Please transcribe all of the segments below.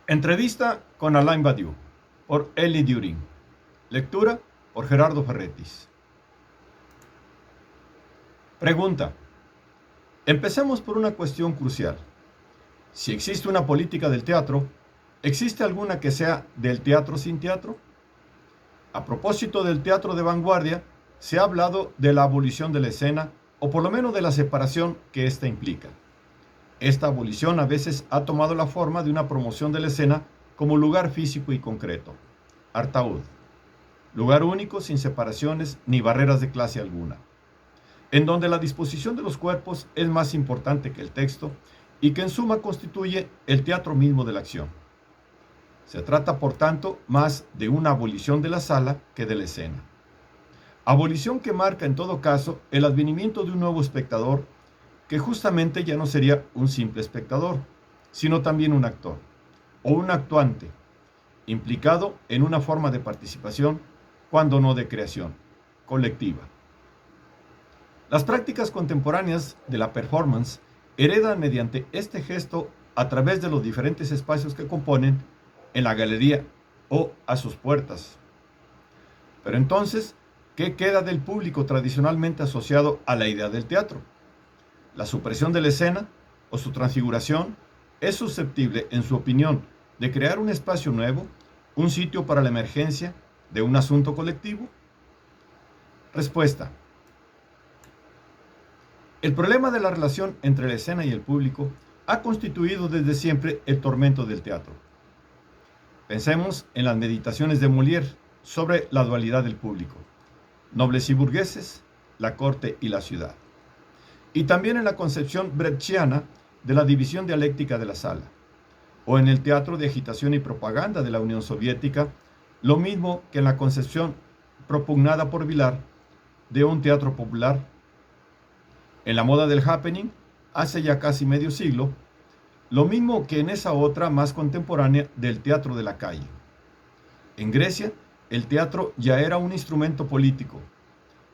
Entrevista con Alain Badiou, por Elie Durin. Lectura por Gerardo Ferretis. Pregunta. Empecemos por una cuestión crucial. Si existe una política del teatro, ¿existe alguna que sea del teatro sin teatro? A propósito del teatro de vanguardia, se ha hablado de la abolición de la escena, o por lo menos de la separación que ésta implica. Esta abolición a veces ha tomado la forma de una promoción de la escena como lugar físico y concreto. Artaud. Lugar único sin separaciones ni barreras de clase alguna. En donde la disposición de los cuerpos es más importante que el texto y que en suma constituye el teatro mismo de la acción. Se trata, por tanto, más de una abolición de la sala que de la escena. Abolición que marca, en todo caso, el advenimiento de un nuevo espectador que justamente ya no sería un simple espectador, sino también un actor, o un actuante, implicado en una forma de participación, cuando no de creación, colectiva. Las prácticas contemporáneas de la performance heredan mediante este gesto a través de los diferentes espacios que componen en la galería o a sus puertas. Pero entonces, ¿qué queda del público tradicionalmente asociado a la idea del teatro? La supresión de la escena o su transfiguración es susceptible, en su opinión, de crear un espacio nuevo, un sitio para la emergencia de un asunto colectivo. Respuesta. El problema de la relación entre la escena y el público ha constituido desde siempre el tormento del teatro. Pensemos en las meditaciones de Molière sobre la dualidad del público, nobles y burgueses, la corte y la ciudad. Y también en la concepción brechtiana de la división dialéctica de la sala, o en el teatro de agitación y propaganda de la Unión Soviética, lo mismo que en la concepción propugnada por Vilar de un teatro popular. En la moda del happening, hace ya casi medio siglo, lo mismo que en esa otra más contemporánea del teatro de la calle. En Grecia, el teatro ya era un instrumento político,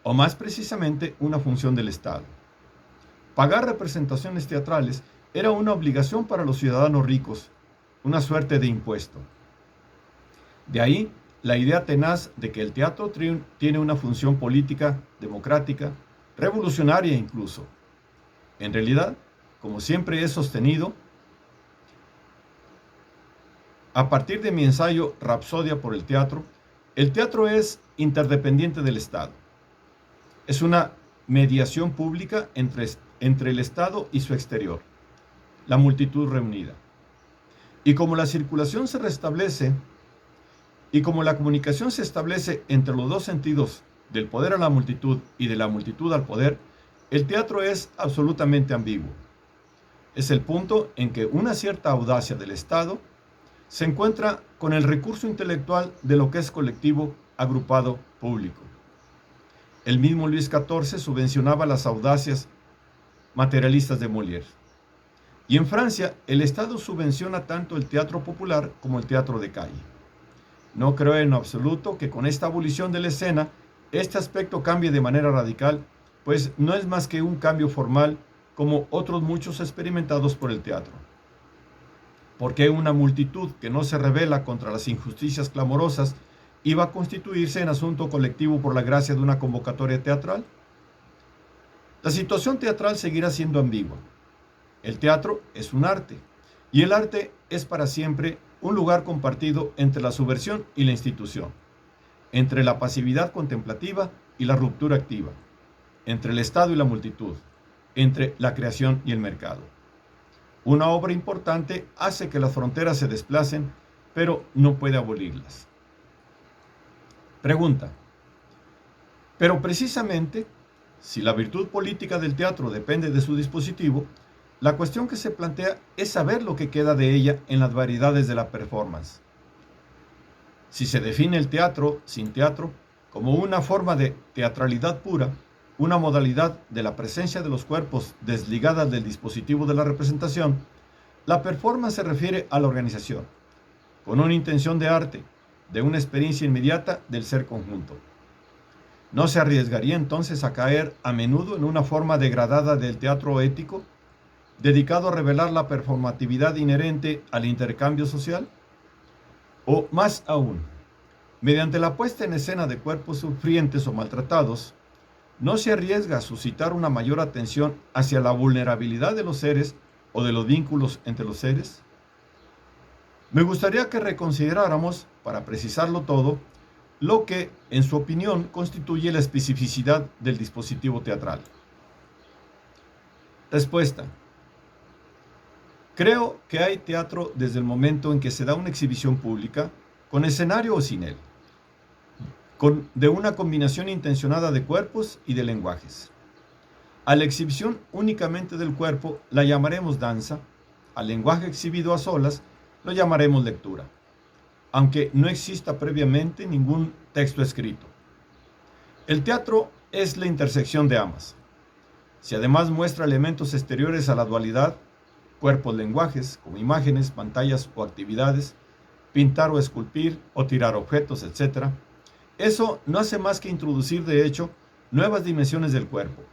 o más precisamente una función del Estado. Pagar representaciones teatrales era una obligación para los ciudadanos ricos, una suerte de impuesto. De ahí la idea tenaz de que el teatro tiene una función política, democrática, revolucionaria incluso. En realidad, como siempre he sostenido, a partir de mi ensayo Rapsodia por el teatro es interdependiente del Estado. Es una mediación pública entre el Estado y su exterior, la multitud reunida. Y como la circulación se restablece, y como la comunicación se establece entre los dos sentidos del poder a la multitud y de la multitud al poder, el teatro es absolutamente ambiguo. Es el punto en que una cierta audacia del Estado se encuentra con el recurso intelectual de lo que es colectivo, agrupado, público. El mismo Luis XIV subvencionaba las audacias materialistas de Molière. Y en Francia, el Estado subvenciona tanto el teatro popular como el teatro de calle. No creo en absoluto que con esta abolición de la escena, este aspecto cambie de manera radical, pues no es más que un cambio formal como otros muchos experimentados por el teatro. Porque una multitud que no se rebela contra las injusticias clamorosas iba a constituirse en asunto colectivo por la gracia de una convocatoria teatral. La situación teatral seguirá siendo ambigua. El teatro es un arte, y el arte es para siempre un lugar compartido entre la subversión y la institución, entre la pasividad contemplativa y la ruptura activa, entre el Estado y la multitud, entre la creación y el mercado. Una obra importante hace que las fronteras se desplacen, pero no puede abolirlas. Pregunta. Pero precisamente, si la virtud política del teatro depende de su dispositivo, la cuestión que se plantea es saber lo que queda de ella en las variedades de la performance. Si se define el teatro sin teatro como una forma de teatralidad pura, una modalidad de la presencia de los cuerpos desligada del dispositivo de la representación, la performance se refiere a la organización, con una intención de arte, de una experiencia inmediata del ser conjunto. ¿No se arriesgaría entonces a caer a menudo en una forma degradada del teatro ético, dedicado a revelar la performatividad inherente al intercambio social? O más aún, mediante la puesta en escena de cuerpos sufrientes o maltratados, ¿no se arriesga a suscitar una mayor atención hacia la vulnerabilidad de los seres o de los vínculos entre los seres? Me gustaría que reconsideráramos, para precisarlo todo, lo que, en su opinión, constituye la especificidad del dispositivo teatral. Respuesta. Creo que hay teatro desde el momento en que se da una exhibición pública, con escenario o sin él, de una combinación intencionada de cuerpos y de lenguajes. A la exhibición únicamente del cuerpo la llamaremos danza, al lenguaje exhibido a solas lo llamaremos lectura, aunque no exista previamente ningún texto escrito. El teatro es la intersección de ambas. Si además muestra elementos exteriores a la dualidad, cuerpos, lenguajes, como imágenes, pantallas o actividades, pintar o esculpir o tirar objetos, etc., eso no hace más que introducir, de hecho, nuevas dimensiones del cuerpo: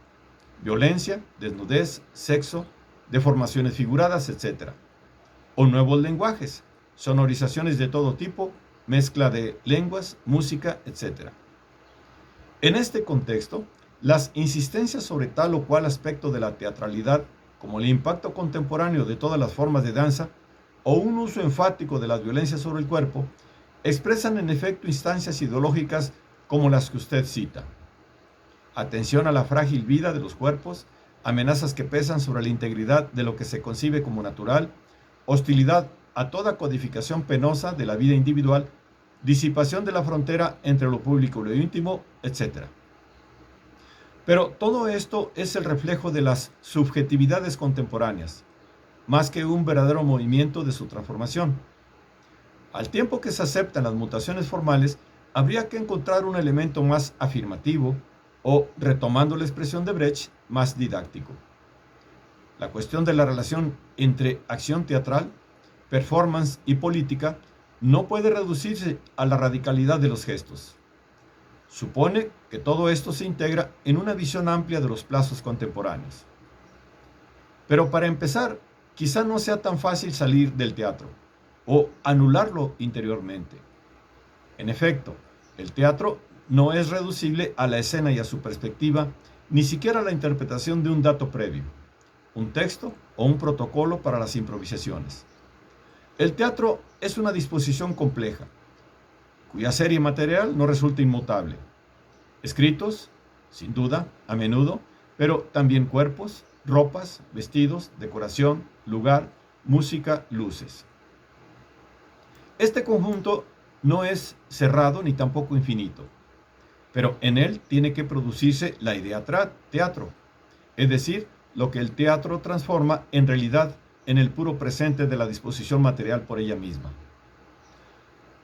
violencia, desnudez, sexo, deformaciones figuradas, etc. O nuevos lenguajes, sonorizaciones de todo tipo, mezcla de lenguas, música, etc. En este contexto, las insistencias sobre tal o cual aspecto de la teatralidad, como el impacto contemporáneo de todas las formas de danza, o un uso enfático de las violencias sobre el cuerpo, expresan en efecto instancias ideológicas como las que usted cita. Atención a la frágil vida de los cuerpos, amenazas que pesan sobre la integridad de lo que se concibe como natural, hostilidad a toda codificación penosa de la vida individual, disipación de la frontera entre lo público y lo íntimo, etc. Pero todo esto es el reflejo de las subjetividades contemporáneas, más que un verdadero movimiento de su transformación. Al tiempo que se aceptan las mutaciones formales, habría que encontrar un elemento más afirmativo o, retomando la expresión de Brecht, más didáctico. La cuestión de la relación entre acción teatral, performance y política no puede reducirse a la radicalidad de los gestos. Supone que todo esto se integra en una visión amplia de los plazos contemporáneos. Pero para empezar, quizá no sea tan fácil salir del teatro o anularlo interiormente. En efecto, el teatro no es reducible a la escena y a su perspectiva, ni siquiera a la interpretación de un dato previo, un texto o un protocolo para las improvisaciones. El teatro es una disposición compleja, cuya serie material no resulta inmutable. Escritos, sin duda, a menudo, pero también cuerpos, ropas, vestidos, decoración, lugar, música, luces. Este conjunto no es cerrado ni tampoco infinito, pero en él tiene que producirse la idea teatro, es decir, lo que el teatro transforma en realidad en el puro presente de la disposición material por ella misma.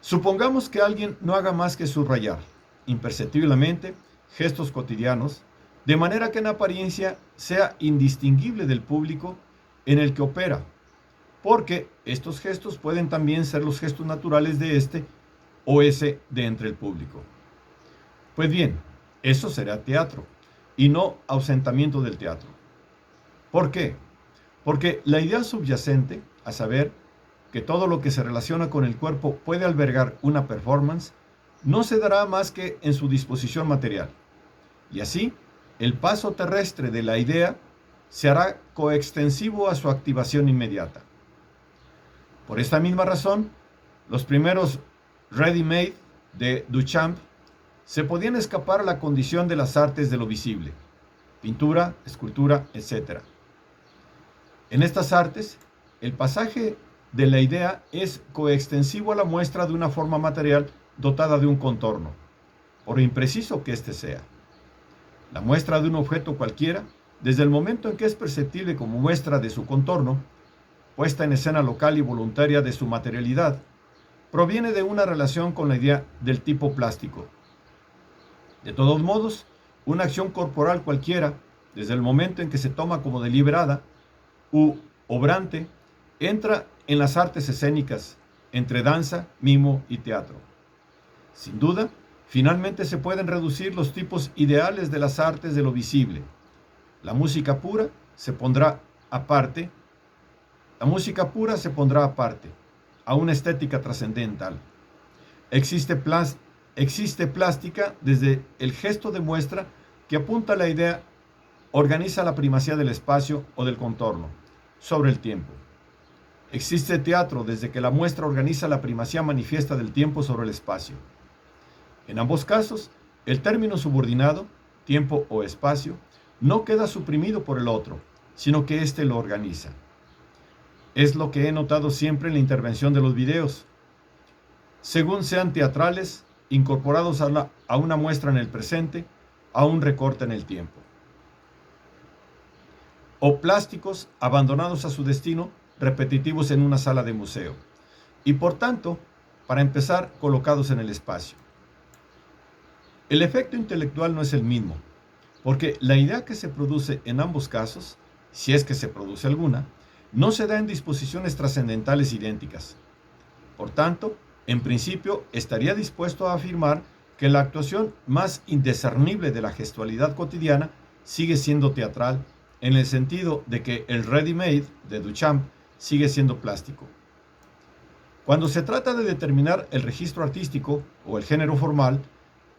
Supongamos que alguien no haga más que subrayar, imperceptiblemente, gestos cotidianos, de manera que en apariencia sea indistinguible del público en el que opera, porque estos gestos pueden también ser los gestos naturales de este o ese de entre el público. Pues bien, eso será teatro, y no ausentamiento del teatro. ¿Por qué? Porque la idea subyacente, a saber, que todo lo que se relaciona con el cuerpo puede albergar una performance, no se dará más que en su disposición material. Y así, el paso terrestre de la idea se hará coextensivo a su activación inmediata. Por esta misma razón, los primeros ready-made de Duchamp se podían escapar a la condición de las artes de lo visible, pintura, escultura, etc. En estas artes, el pasaje de la idea es coextensivo a la muestra de una forma material dotada de un contorno, por impreciso que éste sea. La muestra de un objeto cualquiera, desde el momento en que es perceptible como muestra de su contorno, puesta en escena local y voluntaria de su materialidad, proviene de una relación con la idea del tipo plástico. De todos modos, una acción corporal cualquiera, desde el momento en que se toma como deliberada u obrante, entra en las artes escénicas, entre danza, mimo y teatro. Sin duda, finalmente se pueden reducir los tipos ideales de las artes de lo visible. La música pura se pondrá aparte, a una estética trascendental, Existe, existe plástica desde el gesto de muestra que apunta a la idea, organiza la primacía del espacio o del contorno sobre el tiempo. Existe teatro desde que la muestra organiza la primacía manifiesta del tiempo sobre el espacio. En ambos casos, el término subordinado, tiempo o espacio, no queda suprimido por el otro, sino que éste lo organiza. Es lo que he notado siempre en la intervención de los videos. Según sean teatrales, incorporados a una muestra en el presente, a un recorte en el tiempo. O plásticos abandonados a su destino, repetitivos en una sala de museo. Y por tanto, para empezar, colocados en el espacio. El efecto intelectual no es el mismo, porque la idea que se produce en ambos casos, si es que se produce alguna, no se da en disposiciones trascendentales idénticas. Por tanto, en principio, estaría dispuesto a afirmar que la actuación más indiscernible de la gestualidad cotidiana sigue siendo teatral, en el sentido de que el ready-made de Duchamp sigue siendo plástico. Cuando se trata de determinar el registro artístico o el género formal,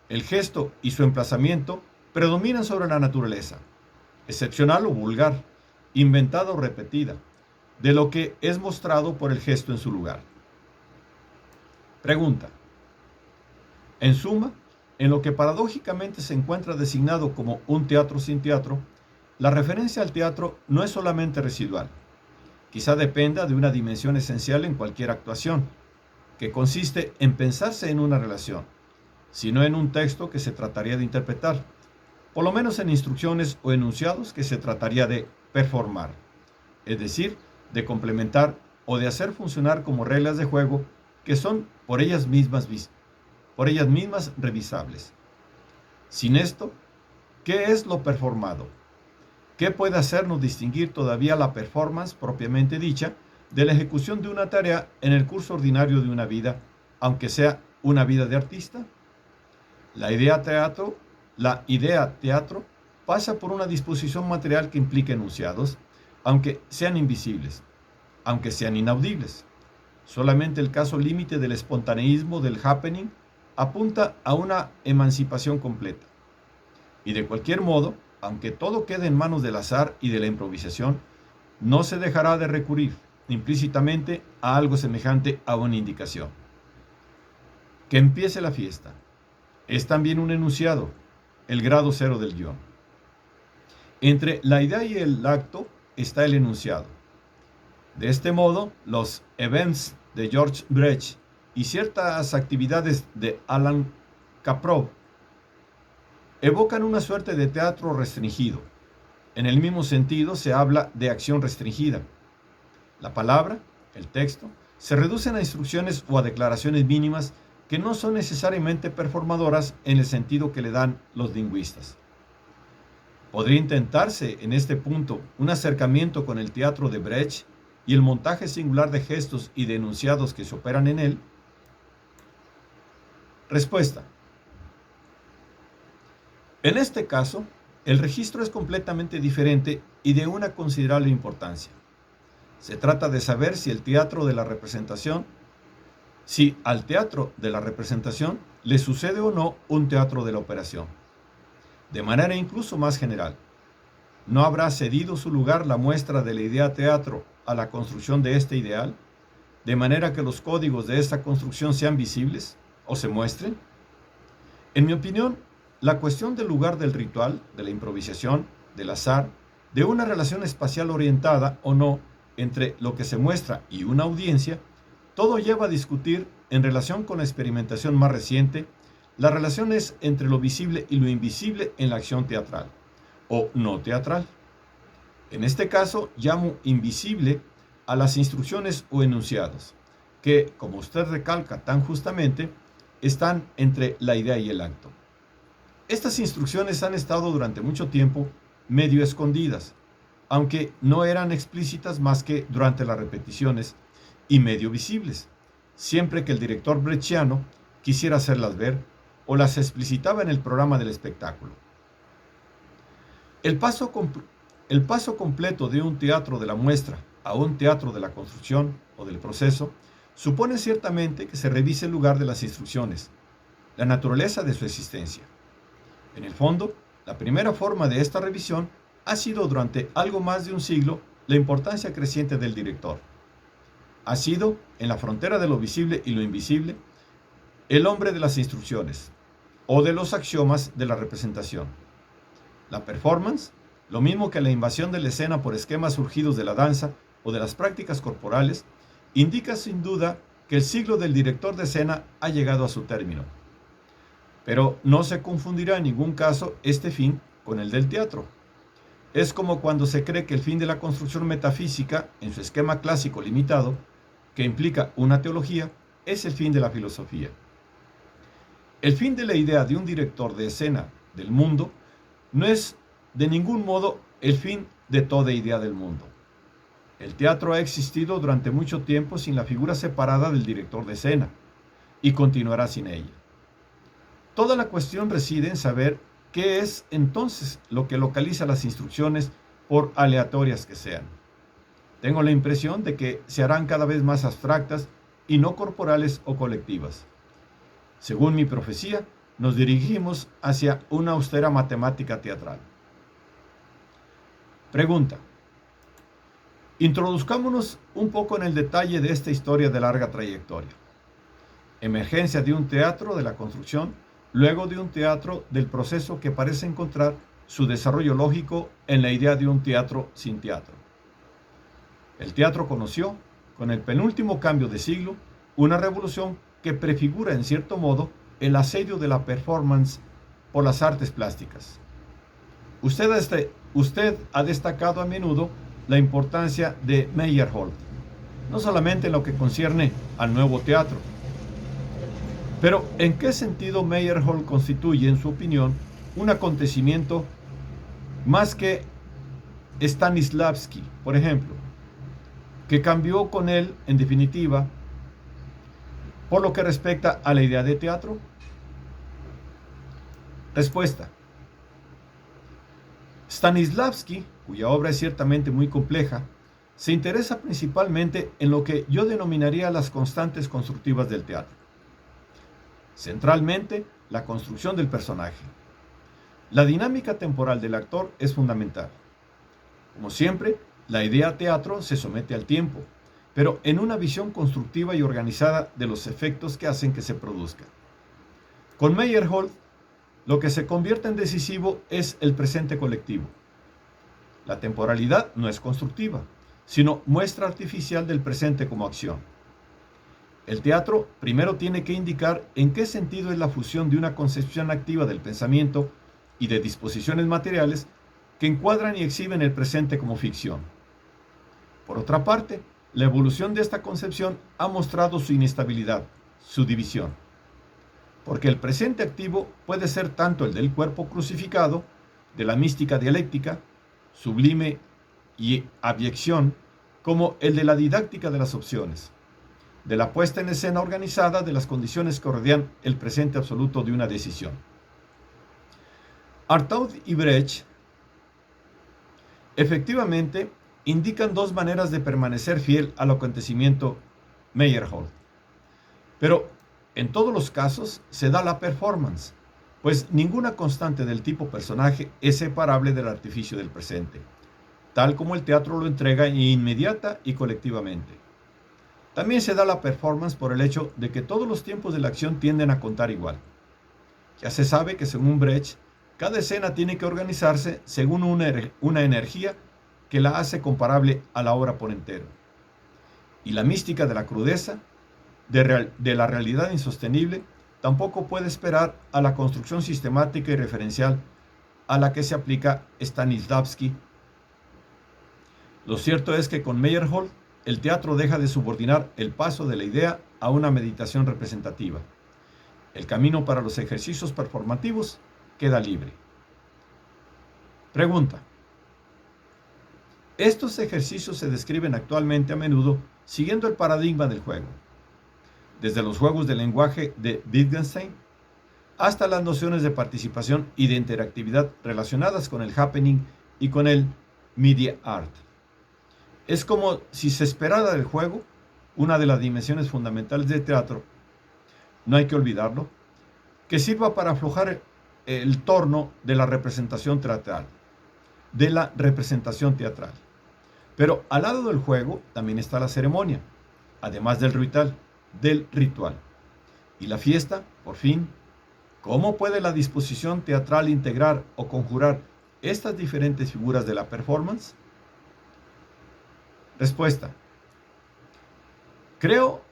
el gesto y su emplazamiento predominan sobre la naturaleza, excepcional o vulgar, inventada o repetida, de lo que es mostrado por el gesto en su lugar. Pregunta. En suma, en lo que paradójicamente se encuentra designado como un teatro sin teatro, la referencia al teatro no es solamente residual. Quizá dependa de una dimensión esencial en cualquier actuación, que consiste en pensarse en una relación, sino en un texto que se trataría de interpretar, por lo menos en instrucciones o enunciados que se trataría de performar, es decir, de complementar o de hacer funcionar como reglas de juego que son por ellas mismas revisables. Sin esto, ¿qué es lo performado? ¿Qué puede hacernos distinguir todavía la performance propiamente dicha de la ejecución de una tarea en el curso ordinario de una vida, aunque sea una vida de artista? La idea teatro pasa por una disposición material que implica enunciados, aunque sean invisibles, aunque sean inaudibles. Solamente el caso límite del espontaneísmo del happening apunta a una emancipación completa. Y de cualquier modo, aunque todo quede en manos del azar y de la improvisación, no se dejará de recurrir implícitamente a algo semejante a una indicación. Que empiece la fiesta. Es también un enunciado, el grado cero del guión. Entre la idea y el acto está el enunciado. De este modo, los events de George Brecht y ciertas actividades de Alan Kaprow evocan una suerte de teatro restringido. En el mismo sentido se habla de acción restringida. La palabra, el texto, se reducen a instrucciones o a declaraciones mínimas que no son necesariamente performadoras en el sentido que le dan los lingüistas. Podría intentarse en este punto un acercamiento con el teatro de Brecht y el montaje singular de gestos y de enunciados que se operan en él. Respuesta. En este caso, el registro es completamente diferente y de una considerable importancia. Se trata de saber si al teatro de la representación le sucede o no un teatro de la operación. De manera incluso más general, ¿no habrá cedido su lugar la muestra de la idea teatro a la construcción de este ideal, de manera que los códigos de esta construcción sean visibles o se muestren? En mi opinión, la cuestión del lugar del ritual, de la improvisación, del azar, de una relación espacial orientada o no entre lo que se muestra y una audiencia, todo lleva a discutir, en relación con la experimentación más reciente, las relaciones entre lo visible y lo invisible en la acción teatral, o no teatral. En este caso, llamo invisible a las instrucciones o enunciados, que, como usted recalca tan justamente, están entre la idea y el acto. Estas instrucciones han estado durante mucho tiempo medio escondidas, aunque no eran explícitas más que durante las repeticiones, y medio visibles, siempre que el director brechtiano quisiera hacerlas ver o las explicitaba en el programa del espectáculo. El paso completo de un teatro de la muestra a un teatro de la construcción o del proceso supone ciertamente que se revise el lugar de las instrucciones, la naturaleza de su existencia. En el fondo, la primera forma de esta revisión ha sido durante algo más de un siglo la importancia creciente del director. Ha sido, en la frontera de lo visible y lo invisible, el hombre de las instrucciones, o de los axiomas de la representación. La performance, lo mismo que la invasión de la escena por esquemas surgidos de la danza o de las prácticas corporales, indica sin duda que el siglo del director de escena ha llegado a su término. Pero no se confundirá en ningún caso este fin con el del teatro. Es como cuando se cree que el fin de la construcción metafísica, en su esquema clásico limitado, que implica una teología, es el fin de la filosofía. El fin de la idea de un director de escena del mundo no es de ningún modo el fin de toda idea del mundo. El teatro ha existido durante mucho tiempo sin la figura separada del director de escena, y continuará sin ella. Toda la cuestión reside en saber qué es entonces lo que localiza las instrucciones, por aleatorias que sean. Tengo la impresión de que se harán cada vez más abstractas y no corporales o colectivas. Según mi profecía, nos dirigimos hacia una austera matemática teatral. Pregunta. Introduzcámonos un poco en el detalle de esta historia de larga trayectoria. Emergencia de un teatro de la construcción, luego de un teatro del proceso que parece encontrar su desarrollo lógico en la idea de un teatro sin teatro. El teatro conoció, con el penúltimo cambio de siglo, una revolución que prefigura en cierto modo el asedio de la performance por las artes plásticas. Usted ha destacado a menudo la importancia de Meyerhold, no solamente en lo que concierne al nuevo teatro. Pero, ¿en qué sentido Meyerhold constituye, en su opinión, un acontecimiento más que Stanislavski, por ejemplo, que cambió con él, en definitiva, por lo que respecta a la idea de teatro? Respuesta. Stanislavski, cuya obra es ciertamente muy compleja, se interesa principalmente en lo que yo denominaría las constantes constructivas del teatro. Centralmente, la construcción del personaje. La dinámica temporal del actor es fundamental. Como siempre, la idea teatro se somete al tiempo, pero en una visión constructiva y organizada de los efectos que hacen que se produzca. Con Meyerhold, lo que se convierte en decisivo es el presente colectivo. La temporalidad no es constructiva, sino muestra artificial del presente como acción. El teatro primero tiene que indicar en qué sentido es la fusión de una concepción activa del pensamiento y de disposiciones materiales que encuadran y exhiben el presente como ficción. Por otra parte, la evolución de esta concepción ha mostrado su inestabilidad, su división. Porque el presente activo puede ser tanto el del cuerpo crucificado, de la mística dialéctica, sublime y abyección, como el de la didáctica de las opciones, de la puesta en escena organizada de las condiciones que rodean el presente absoluto de una decisión. Artaud y Brecht efectivamente indican dos maneras de permanecer fiel al acontecimiento Meyerhold. Pero en todos los casos se da la performance, pues ninguna constante del tipo personaje es separable del artificio del presente, tal como el teatro lo entrega inmediata y colectivamente. También se da la performance por el hecho de que todos los tiempos de la acción tienden a contar igual. Ya se sabe que según Brecht, cada escena tiene que organizarse según una energía que la hace comparable a la obra por entero. Y la mística de la crudeza, de la realidad insostenible, tampoco puede esperar a la construcción sistemática y referencial a la que se aplica Stanislavski. Lo cierto es que con Meyerhold, el teatro deja de subordinar el paso de la idea a una meditación representativa. El camino para los ejercicios performativos queda libre. Pregunta. Estos ejercicios se describen actualmente a menudo siguiendo el paradigma del juego, desde los juegos de lenguaje de Wittgenstein hasta las nociones de participación y de interactividad relacionadas con el happening y con el media art. Es como si se esperara del juego una de las dimensiones fundamentales del teatro, no hay que olvidarlo, que sirva para aflojar el torno de la representación teatral, Pero al lado del juego también está la ceremonia, además del ritual. Y la fiesta, por fin, ¿cómo puede la disposición teatral integrar o conjurar estas diferentes figuras de la performance? Respuesta. Creo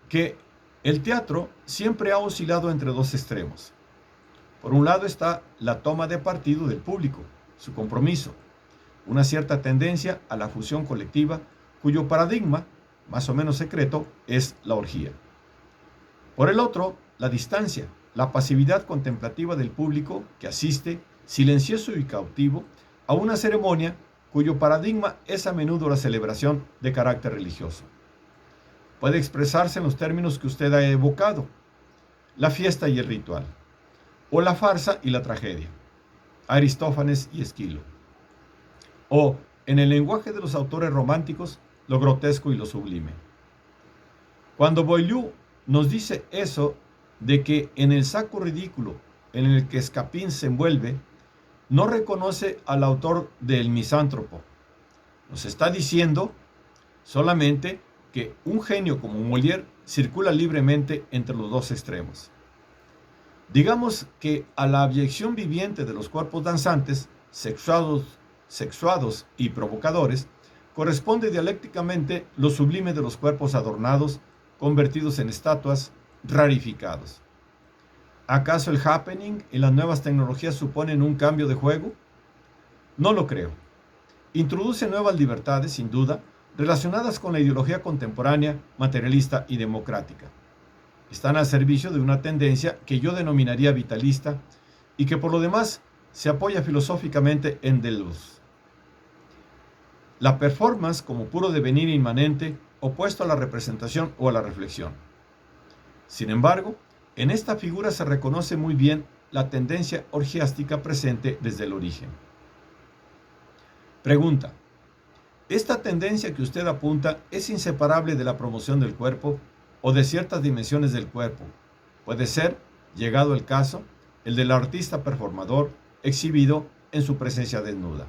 que el teatro siempre ha oscilado entre dos extremos. Por un lado está la toma de partido del público, su compromiso, una cierta tendencia a la fusión colectiva, cuyo paradigma, más o menos secreto, es la orgía. Por el otro, la distancia, la pasividad contemplativa del público que asiste, silencioso y cautivo, a una ceremonia cuyo paradigma es a menudo la celebración de carácter religioso. Puede expresarse en los términos que usted ha evocado: la fiesta y el ritual, o la farsa y la tragedia, Aristófanes y Esquilo, o, en el lenguaje de los autores románticos, lo grotesco y lo sublime. Cuando Boileau nos dice eso de que en el saco ridículo en el que Scapin se envuelve, no reconoce al autor del Misántropo. Nos está diciendo solamente que un genio como Molière circula libremente entre los dos extremos. Digamos que a la abyección viviente de los cuerpos danzantes, sexuados y provocadores, corresponde dialécticamente lo sublime de los cuerpos adornados, convertidos en estatuas, rarificados. ¿Acaso el happening y las nuevas tecnologías suponen un cambio de juego? No lo creo. Introduce nuevas libertades, sin duda, relacionadas con la ideología contemporánea, materialista y democrática. Están al servicio de una tendencia que yo denominaría vitalista y que por lo demás se apoya filosóficamente en Deleuze. La performance como puro devenir inmanente, opuesto a la representación o a la reflexión. Sin embargo, en esta figura se reconoce muy bien la tendencia orgiástica presente desde el origen. Pregunta. ¿Esta tendencia que usted apunta es inseparable de la promoción del cuerpo o de ciertas dimensiones del cuerpo? Puede ser, llegado el caso, el del artista performador exhibido en su presencia desnuda.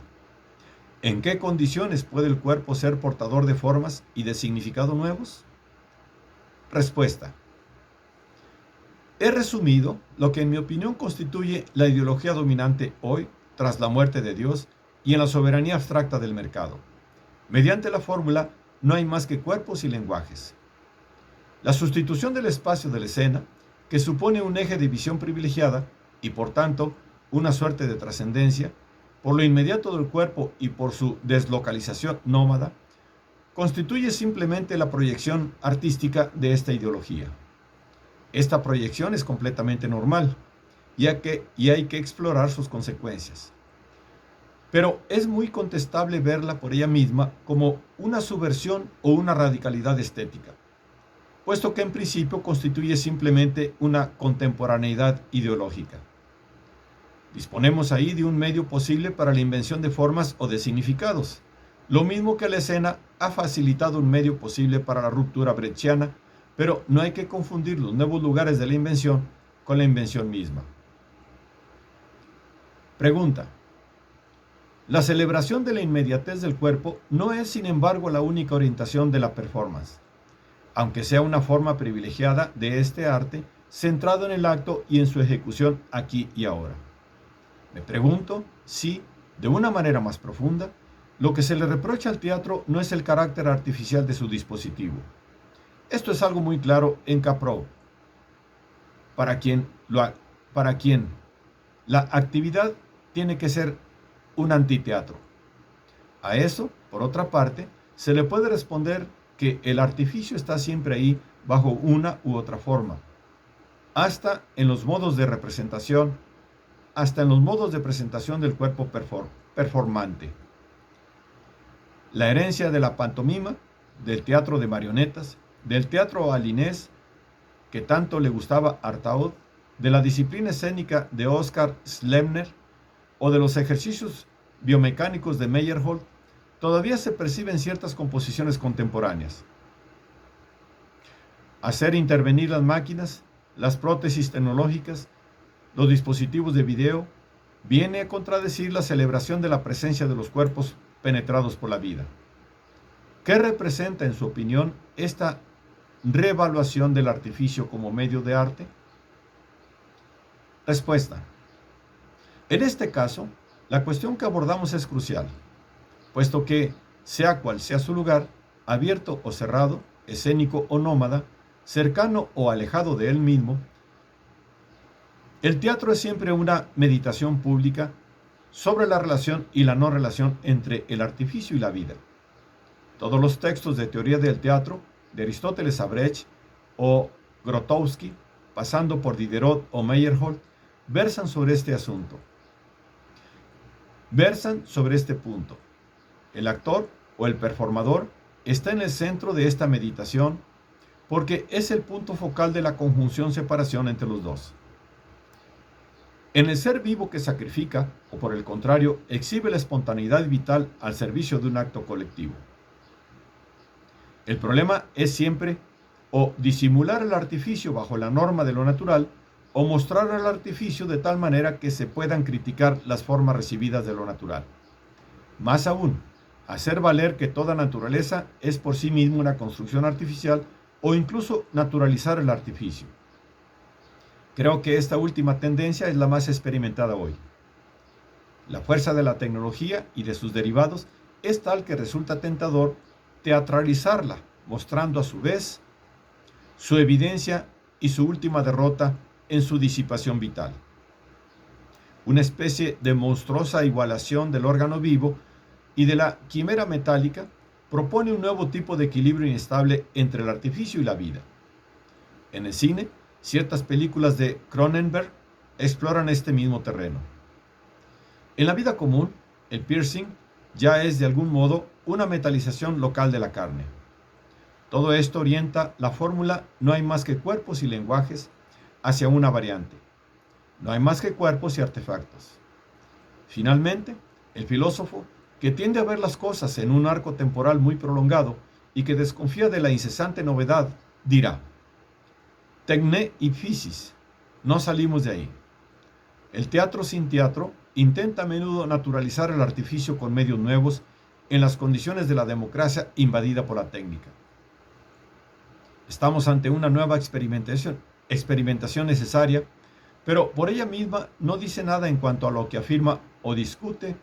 ¿En qué condiciones puede el cuerpo ser portador de formas y de significado nuevos? Respuesta. He resumido lo que en mi opinión constituye la ideología dominante hoy, tras la muerte de Dios y en la soberanía abstracta del mercado. Mediante la fórmula, no hay más que cuerpos y lenguajes. La sustitución del espacio de la escena, que supone un eje de visión privilegiada y por tanto una suerte de trascendencia, por lo inmediato del cuerpo y por su deslocalización nómada, constituye simplemente la proyección artística de esta ideología. Esta proyección es completamente normal y hay que explorar sus consecuencias. Pero es muy contestable verla por ella misma como una subversión o una radicalidad estética, puesto que en principio constituye simplemente una contemporaneidad ideológica. Disponemos ahí de un medio posible para la invención de formas o de significados, lo mismo que la escena ha facilitado un medio posible para la ruptura brechtiana, pero no hay que confundir los nuevos lugares de la invención con la invención misma. Pregunta. La celebración de la inmediatez del cuerpo no es, sin embargo, la única orientación de la performance, aunque sea una forma privilegiada de este arte centrado en el acto y en su ejecución aquí y ahora. Me pregunto si, de una manera más profunda, lo que se le reprocha al teatro no es el carácter artificial de su dispositivo. Esto es algo muy claro en Caprow, para quien la actividad tiene que ser un antiteatro. A eso, por otra parte, se le puede responder que el artificio está siempre ahí bajo una u otra forma, hasta en los modos de presentación del cuerpo performante. La herencia de la pantomima, del teatro de marionetas, del teatro alinés, que tanto le gustaba a Artaud, de la disciplina escénica de Oskar Schlemmer o de los ejercicios biomecánicos de Meyerhold, todavía se perciben ciertas composiciones contemporáneas. Hacer intervenir las máquinas, las prótesis tecnológicas, los dispositivos de video, viene a contradecir la celebración de la presencia de los cuerpos penetrados por la vida. ¿Qué representa, en su opinión, esta reevaluación del artificio como medio de arte? Respuesta. En este caso, la cuestión que abordamos es crucial, puesto que, sea cual sea su lugar, abierto o cerrado, escénico o nómada, cercano o alejado de él mismo, el teatro es siempre una meditación pública sobre la relación y la no relación entre el artificio y la vida. Todos los textos de teoría del teatro, de Aristóteles a Brecht o Grotowski, pasando por Diderot o Meyerhold, versan sobre este asunto. Versan sobre este punto. El actor o el performador está en el centro de esta meditación porque es el punto focal de la conjunción-separación entre los dos. En el ser vivo que sacrifica, o por el contrario, exhibe la espontaneidad vital al servicio de un acto colectivo. El problema es siempre o disimular el artificio bajo la norma de lo natural, o mostrar el artificio de tal manera que se puedan criticar las formas recibidas de lo natural. Más aún, hacer valer que toda naturaleza es por sí misma una construcción artificial, o incluso naturalizar el artificio. Creo que esta última tendencia es la más experimentada hoy. La fuerza de la tecnología y de sus derivados es tal que resulta tentador teatralizarla, mostrando a su vez su evidencia y su última derrota en su disipación vital. Una especie de monstruosa igualación del órgano vivo y de la quimera metálica propone un nuevo tipo de equilibrio inestable entre el artificio y la vida. En el cine, ciertas películas de Cronenberg exploran este mismo terreno. En la vida común, el piercing ya es de algún modo una metalización local de la carne. Todo esto orienta la fórmula "no hay más que cuerpos y lenguajes" hacia una variante: no hay más que cuerpos y artefactos. Finalmente, el filósofo, que tiende a ver las cosas en un arco temporal muy prolongado y que desconfía de la incesante novedad, dirá: Tecne iphisis, no salimos de ahí. El teatro sin teatro intenta a menudo naturalizar el artificio con medios nuevos en las condiciones de la democracia invadida por la técnica. Estamos ante una nueva experimentación necesaria, pero por ella misma no dice nada en cuanto a lo que afirma o discute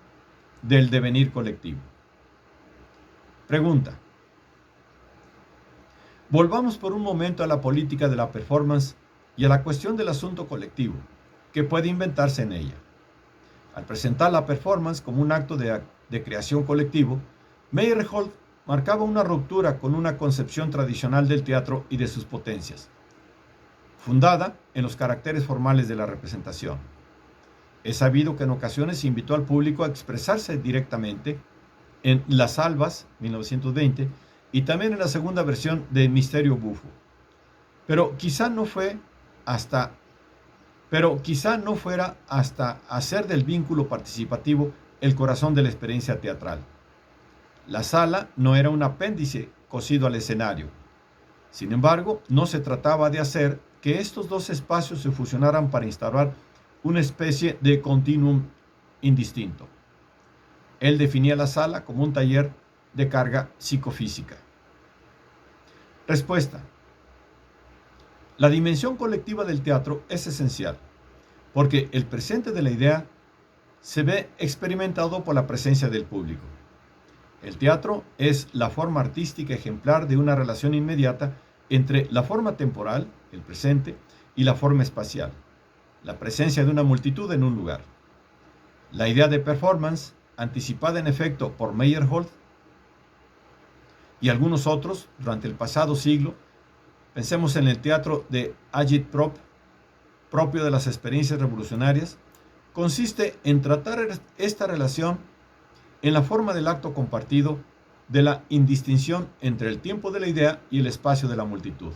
del devenir colectivo. Pregunta. Volvamos por un momento a la política de la performance y a la cuestión del asunto colectivo, que puede inventarse en ella. Al presentar la performance como un acto de creación colectivo, Meyerhold marcaba una ruptura con una concepción tradicional del teatro y de sus potencias, fundada en los caracteres formales de la representación. Es sabido que en ocasiones invitó al público a expresarse directamente en Las Albas, 1920, y también en la segunda versión de Misterio Bufo. Pero quizá no fuera hasta hacer del vínculo participativo el corazón de la experiencia teatral. La sala no era un apéndice cosido al escenario. Sin embargo, no se trataba de hacer que estos dos espacios se fusionaran para instaurar una especie de continuum indistinto. Él definía la sala como un taller de carga psicofísica. Respuesta. La dimensión colectiva del teatro es esencial, porque el presente de la idea se ve experimentado por la presencia del público. El teatro es la forma artística ejemplar de una relación inmediata entre la forma temporal, el presente, y la forma espacial, la presencia de una multitud en un lugar. La idea de performance, anticipada en efecto por Meyerhold y algunos otros durante el pasado siglo, pensemos en el teatro de Agit-Prop, propio de las experiencias revolucionarias, consiste en tratar esta relación en la forma del acto compartido, de la indistinción entre el tiempo de la idea y el espacio de la multitud.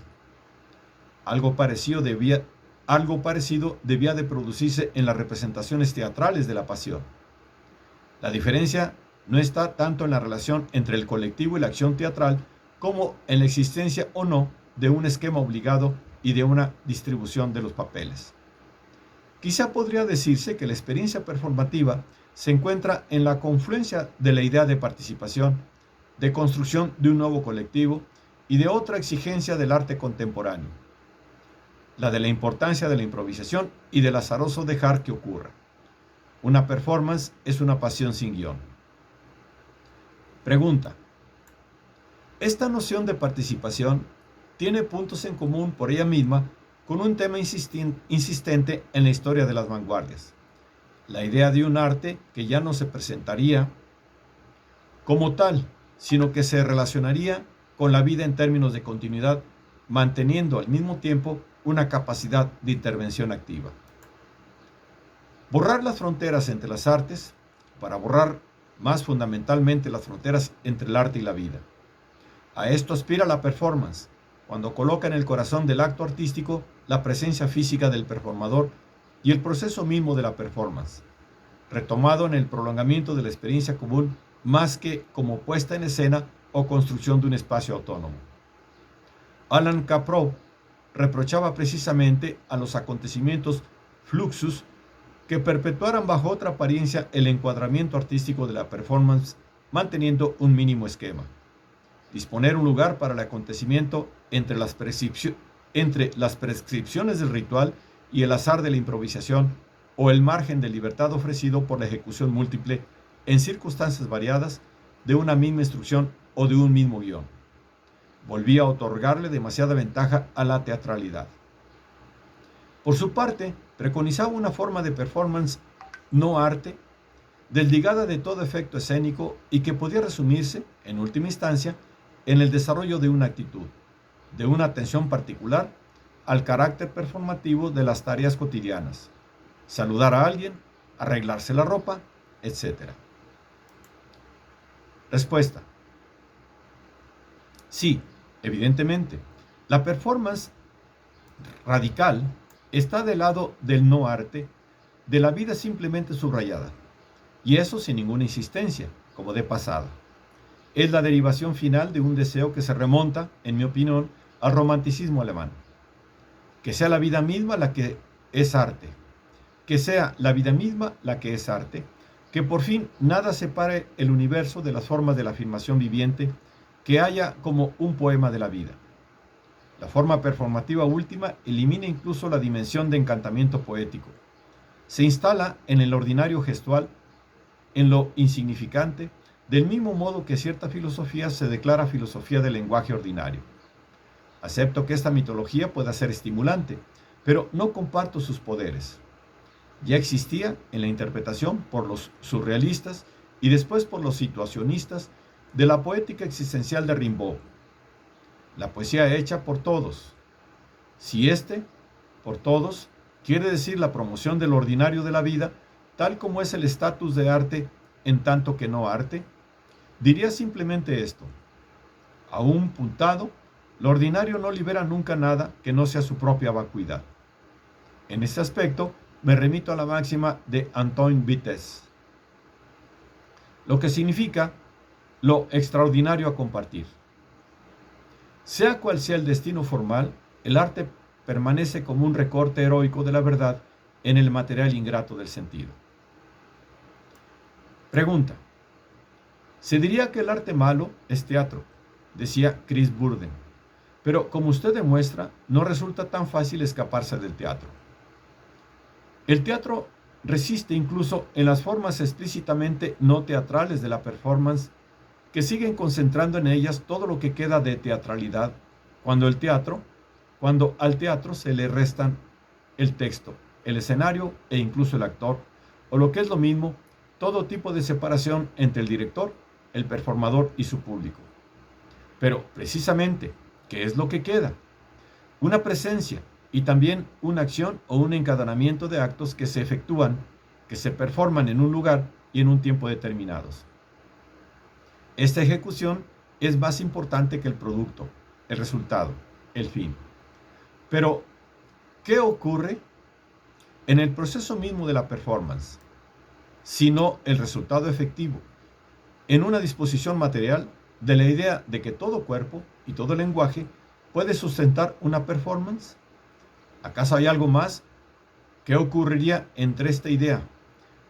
Algo parecido debía de producirse en las representaciones teatrales de la pasión. La diferencia no está tanto en la relación entre el colectivo y la acción teatral como en la existencia o no de un esquema obligado y de una distribución de los papeles. Quizá podría decirse que la experiencia performativa se encuentra en la confluencia de la idea de participación, de construcción de un nuevo colectivo y de otra exigencia del arte contemporáneo, la de la importancia de la improvisación y del azaroso dejar que ocurra. Una performance es una pasión sin guión. Pregunta. Esta noción de participación tiene puntos en común por ella misma con un tema insistente en la historia de las vanguardias: la idea de un arte que ya no se presentaría como tal, sino que se relacionaría con la vida en términos de continuidad, manteniendo al mismo tiempo una capacidad de intervención activa. Borrar las fronteras entre las artes para borrar más fundamentalmente las fronteras entre el arte y la vida. A esto aspira la performance, cuando coloca en el corazón del acto artístico la presencia física del performador y el proceso mismo de la performance, retomado en el prolongamiento de la experiencia común más que como puesta en escena o construcción de un espacio autónomo. Alan Caprow reprochaba precisamente a los acontecimientos fluxus que perpetuaran bajo otra apariencia el encuadramiento artístico de la performance, manteniendo un mínimo esquema. Disponer un lugar para el acontecimiento entre las prescripciones del ritual y el azar de la improvisación, o el margen de libertad ofrecido por la ejecución múltiple en circunstancias variadas de una misma instrucción o de un mismo guión. Volvía a otorgarle demasiada ventaja a la teatralidad. Por su parte, preconizaba una forma de performance no arte, desligada de todo efecto escénico y que podía resumirse, en última instancia, en el desarrollo de una actitud, de una atención particular al carácter performativo de las tareas cotidianas: saludar a alguien, arreglarse la ropa, etc. Respuesta. Sí, evidentemente, la performance radical está del lado del no arte, de la vida simplemente subrayada, y eso sin ninguna insistencia, como de pasada. Es la derivación final de un deseo que se remonta, en mi opinión, al romanticismo alemán. Que sea la vida misma la que es arte, que sea la vida misma la que es arte, que por fin nada separe el universo de las formas de la afirmación viviente, que haya como un poema de la vida. La forma performativa última elimina incluso la dimensión de encantamiento poético. Se instala en el ordinario gestual, en lo insignificante, del mismo modo que cierta filosofía se declara filosofía del lenguaje ordinario. Acepto que esta mitología pueda ser estimulante, pero no comparto sus poderes. Ya existía en la interpretación por los surrealistas y después por los situacionistas de la poética existencial de Rimbaud. La poesía hecha por todos. Si por todos, quiere decir la promoción del ordinario de la vida, tal como es el estatus de arte en tanto que no arte, diría simplemente esto: a un puntado, lo ordinario no libera nunca nada que no sea su propia vacuidad. En este aspecto, me remito a la máxima de Antoine Vitesse, lo que significa lo extraordinario a compartir. Sea cual sea el destino formal, el arte permanece como un recorte heroico de la verdad en el material ingrato del sentido. Pregunta. Se diría que el arte malo es teatro, decía Chris Burden, pero como usted demuestra, no resulta tan fácil escaparse del teatro. El teatro resiste incluso en las formas explícitamente no teatrales de la performance, que siguen concentrando en ellas todo lo que queda de teatralidad, cuando al teatro se le restan el texto, el escenario e incluso el actor, o lo que es lo mismo, todo tipo de separación entre el director, el performador y su público. Pero precisamente, ¿qué es lo que queda? Una presencia y también una acción o un encadenamiento de actos que se efectúan, que se performan en un lugar y en un tiempo determinados. Esta ejecución es más importante que el producto, el resultado, el fin. Pero, ¿qué ocurre en el proceso mismo de la performance, sino el resultado efectivo, en una disposición material de la idea de que todo cuerpo y todo lenguaje puede sustentar una performance? ¿Acaso hay algo más que ocurriría entre esta idea?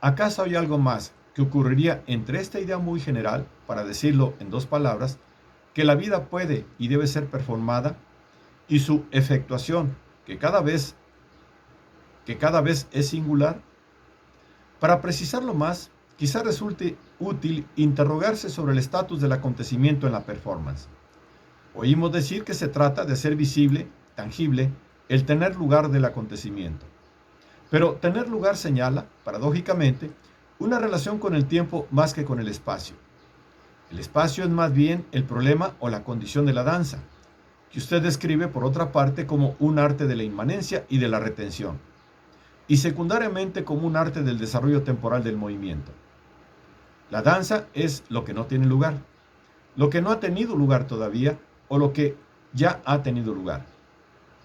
¿Acaso hay algo más que ocurriría entre esta idea muy general, para decirlo en dos palabras, que la vida puede y debe ser performada, y su efectuación, que cada vez es singular? Para precisarlo más, quizá resulte útil interrogarse sobre el estatus del acontecimiento en la performance. Oímos decir que se trata de hacer visible, tangible, el tener lugar del acontecimiento. Pero tener lugar señala, paradójicamente, una relación con el tiempo más que con el espacio. El espacio es más bien el problema o la condición de la danza, que usted describe por otra parte como un arte de la inmanencia y de la retención, y secundariamente como un arte del desarrollo temporal del movimiento. La danza es lo que no tiene lugar, lo que no ha tenido lugar todavía o lo que ya ha tenido lugar,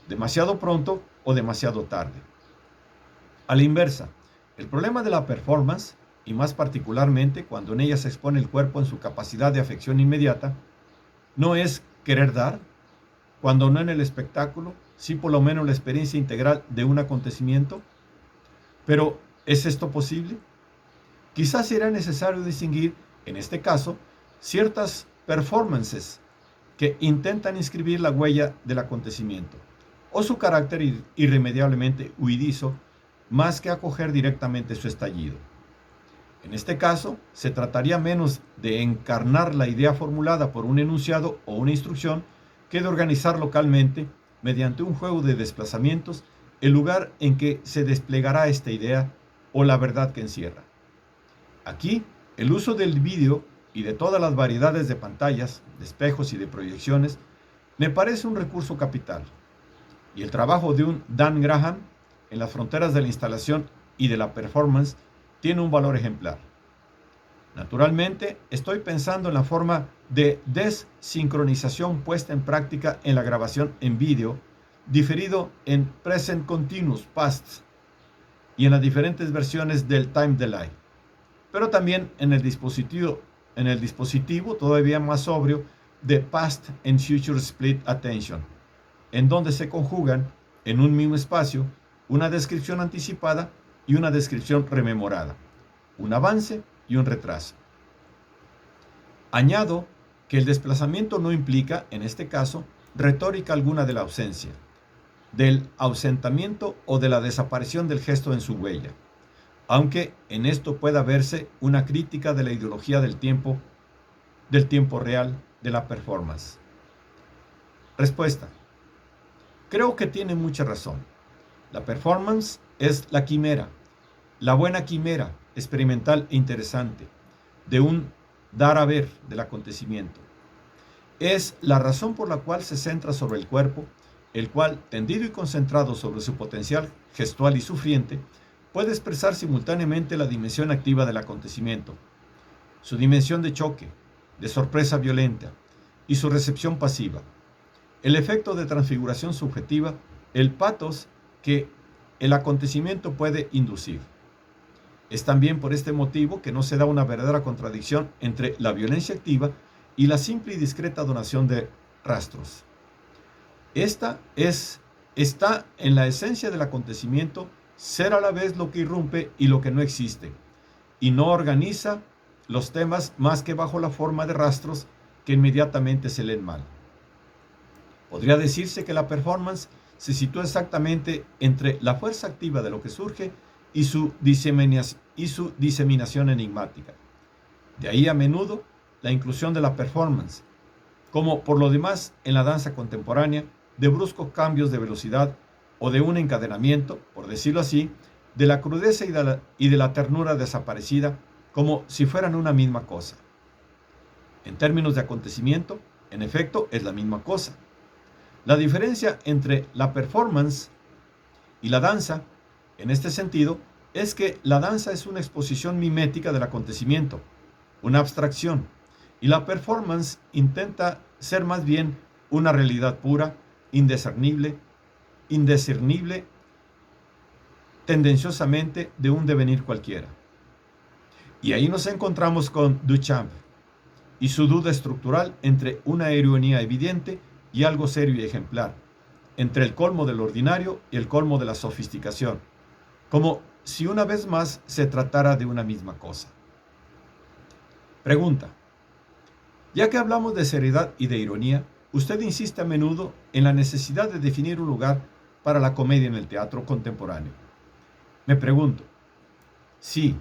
demasiado pronto o demasiado tarde. A la inversa, el problema de la performance, y más particularmente cuando en ella se expone el cuerpo en su capacidad de afección inmediata, no es querer dar, cuando no en el espectáculo, sí por lo menos la experiencia integral de un acontecimiento. Pero, ¿es esto posible? Quizás será necesario distinguir, en este caso, ciertas performances que intentan inscribir la huella del acontecimiento, o su carácter irremediablemente huidizo, más que acoger directamente su estallido. En este caso, se trataría menos de encarnar la idea formulada por un enunciado o una instrucción que de organizar localmente, mediante un juego de desplazamientos, el lugar en que se desplegará esta idea o la verdad que encierra. Aquí, el uso del vídeo y de todas las variedades de pantallas, de espejos y de proyecciones, me parece un recurso capital. Y el trabajo de un Dan Graham en las fronteras de la instalación y de la performance tiene un valor ejemplar. Naturalmente, estoy pensando en la forma de desincronización puesta en práctica en la grabación en vídeo, diferido en present continuous past y en las diferentes versiones del time delay, pero también en el dispositivo todavía más sobrio de past and future split attention, en donde se conjugan en un mismo espacio una descripción anticipada y una descripción rememorada, un avance y un retraso. Añado que el desplazamiento no implica, en este caso, retórica alguna de la ausencia, del ausentamiento o de la desaparición del gesto en su huella, aunque en esto pueda verse una crítica de la ideología del tiempo real de la performance. Respuesta. Creo que tiene mucha razón. La performance es la quimera, la buena quimera, experimental e interesante, de un dar a ver del acontecimiento. Es la razón por la cual se centra sobre el cuerpo, el cual, tendido y concentrado sobre su potencial gestual y sufriente, puede expresar simultáneamente la dimensión activa del acontecimiento, su dimensión de choque, de sorpresa violenta, y su recepción pasiva, el efecto de transfiguración subjetiva, el patos que el acontecimiento puede inducir. Es también por este motivo que no se da una verdadera contradicción entre la violencia activa y la simple y discreta donación de rastros. Esta está en la esencia del acontecimiento, ser a la vez lo que irrumpe y lo que no existe, y no organiza los temas más que bajo la forma de rastros que inmediatamente se leen mal. Podría decirse que la performance se sitúa exactamente entre la fuerza activa de lo que surge y su diseminación enigmática. De ahí a menudo la inclusión de la performance, como por lo demás en la danza contemporánea, de bruscos cambios de velocidad o de un encadenamiento, por decirlo así, de la crudeza y de la ternura desaparecida, como si fueran una misma cosa. En términos de acontecimiento, en efecto, es la misma cosa. La diferencia entre la performance y la danza, en este sentido, es que la danza es una exposición mimética del acontecimiento, una abstracción, y la performance intenta ser más bien una realidad pura, indiscernible, tendenciosamente de un devenir cualquiera. Y ahí nos encontramos con Duchamp y su duda estructural entre una ironía evidente y algo serio y ejemplar, entre el colmo del ordinario y el colmo de la sofisticación, como si una vez más se tratara de una misma cosa. Pregunta. Ya que hablamos de seriedad y de ironía, usted insiste a menudo en la necesidad de definir un lugar para la comedia en el teatro contemporáneo. Me pregunto, si,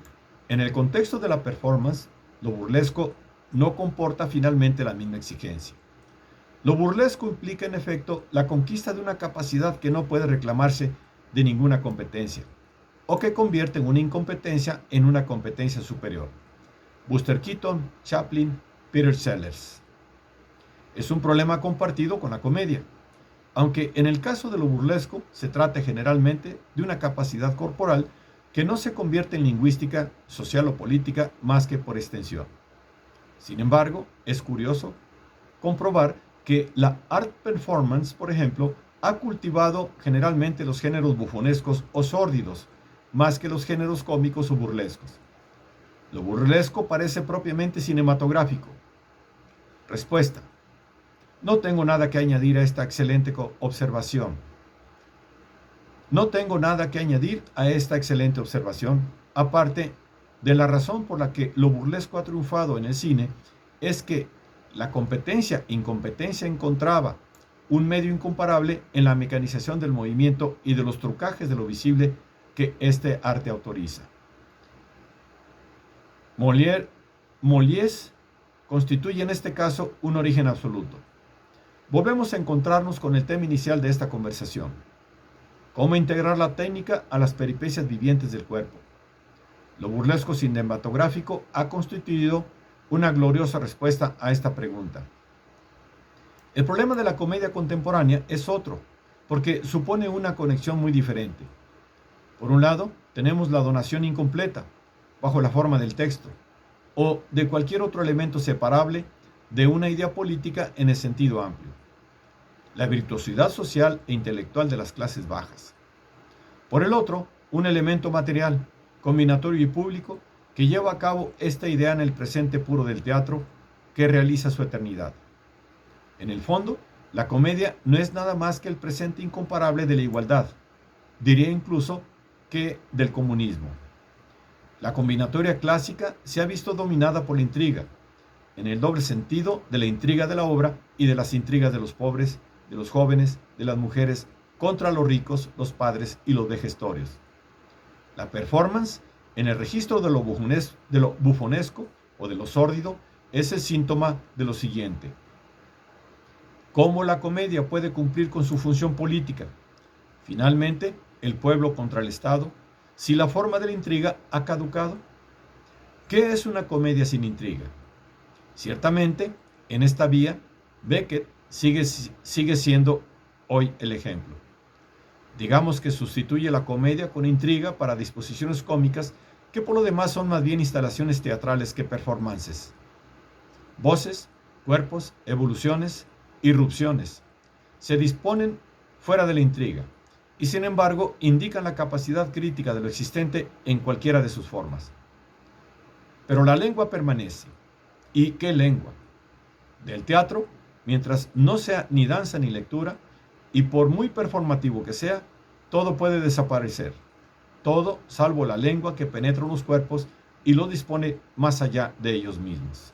en el contexto de la performance, lo burlesco no comporta finalmente la misma exigencia. Lo burlesco implica, en efecto, la conquista de una capacidad que no puede reclamarse de ninguna competencia, o que convierte una incompetencia en una competencia superior. Buster Keaton, Chaplin, Peter Sellers. Es un problema compartido con la comedia, aunque en el caso de lo burlesco se trata generalmente de una capacidad corporal que no se convierte en lingüística, social o política más que por extensión. Sin embargo, es curioso comprobar que la art performance, por ejemplo, ha cultivado generalmente los géneros bufonescos o sórdidos, más que los géneros cómicos o burlescos. Lo burlesco parece propiamente cinematográfico. Respuesta. No tengo nada que añadir a esta excelente observación. Aparte de la razón por la que lo burlesco ha triunfado en el cine, es que la incompetencia encontraba un medio incomparable en la mecanización del movimiento y de los trucajes de lo visible que este arte autoriza. Méliès constituye en este caso un origen absoluto. Volvemos a encontrarnos con el tema inicial de esta conversación: cómo integrar la técnica a las peripecias vivientes del cuerpo. Lo burlesco cinematográfico ha constituido una gloriosa respuesta a esta pregunta. El problema de la comedia contemporánea es otro, porque supone una conexión muy diferente. Por un lado, tenemos la donación incompleta, bajo la forma del texto, o de cualquier otro elemento separable de una idea política en el sentido amplio. La virtuosidad social e intelectual de las clases bajas. Por el otro, un elemento material, combinatorio y público, que lleva a cabo esta idea en el presente puro del teatro, que realiza su eternidad. En el fondo, la comedia no es nada más que el presente incomparable de la igualdad, diría incluso que del comunismo. La combinatoria clásica se ha visto dominada por la intriga, en el doble sentido de la intriga de la obra y de las intrigas de los pobres, de los jóvenes, de las mujeres, contra los ricos, los padres y los vejestorios. La performance, en el registro de lo bufonesco o de lo sórdido, es el síntoma de lo siguiente. ¿Cómo la comedia puede cumplir con su función política? Finalmente, el pueblo contra el Estado, si la forma de la intriga ha caducado. ¿Qué es una comedia sin intriga? Ciertamente, en esta vía, Beckett sigue siendo hoy el ejemplo. Digamos que sustituye la comedia con intriga para disposiciones cómicas que por lo demás son más bien instalaciones teatrales que performances. Voces, cuerpos, evoluciones, irrupciones se disponen fuera de la intriga y sin embargo indican la capacidad crítica de lo existente en cualquiera de sus formas. Pero la lengua permanece. ¿Y qué lengua? Del teatro, mientras no sea ni danza ni lectura, y por muy performativo que sea, todo puede desaparecer. Todo salvo la lengua que penetra los cuerpos y lo dispone más allá de ellos mismos.